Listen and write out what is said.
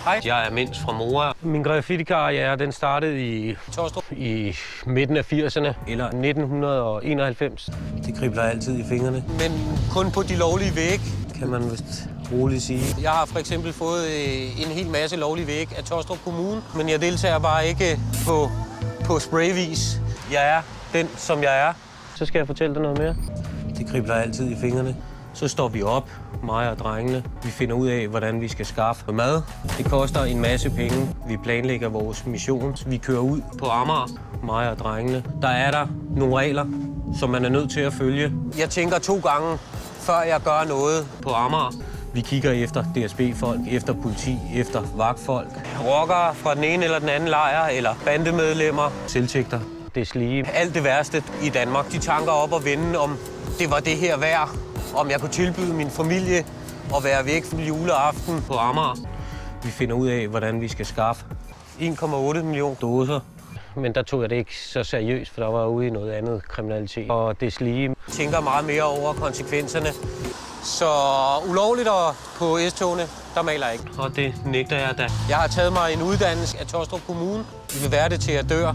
Hej, jeg er Mens fra Mora. Min graffiti-karriere, den startede i Taastrup i midten af 80'erne, eller 1991. Det kribler altid i fingrene. Men kun på de lovlige vægge, kan man vist roligt sige. Jeg har for eksempel fået en hel masse lovlige vægge af Taastrup Kommune, men jeg deltager bare ikke på sprayvis. Jeg er den, som jeg er. Så skal jeg fortælle dig noget mere. Det kribler altid i fingrene. Så står vi op, mig og drengene. Vi finder ud af, hvordan vi skal skaffe mad. Det koster en masse penge. Vi planlægger vores mission. Vi kører ud på Amager, mig og drengene. Der er der nogle regler, som man er nødt til at følge. Jeg tænker 2 gange, før jeg gør noget på Amager. Vi kigger efter DSB-folk, efter politi, efter vagtfolk. Rockere fra den ene eller den anden lejr, eller bandemedlemmer, tiltægter. Det er slige. Alt det værste i Danmark, de tanker op og vende, om det var det her værd. Om jeg kunne tilbyde min familie at være væk for juleaften på Amager. Vi finder ud af, hvordan vi skal skaffe 1,8 millioner doser. Men der tog jeg det ikke så seriøst, for der var ude i noget andet kriminalitet. Og det slige. Jeg tænker meget mere over konsekvenserne. Så ulovligt og på S-togene, der maler jeg ikke. Og det nægter jeg da. Jeg har taget mig en uddannelse af Taastrup Kommune. Vi vil være det til at dør.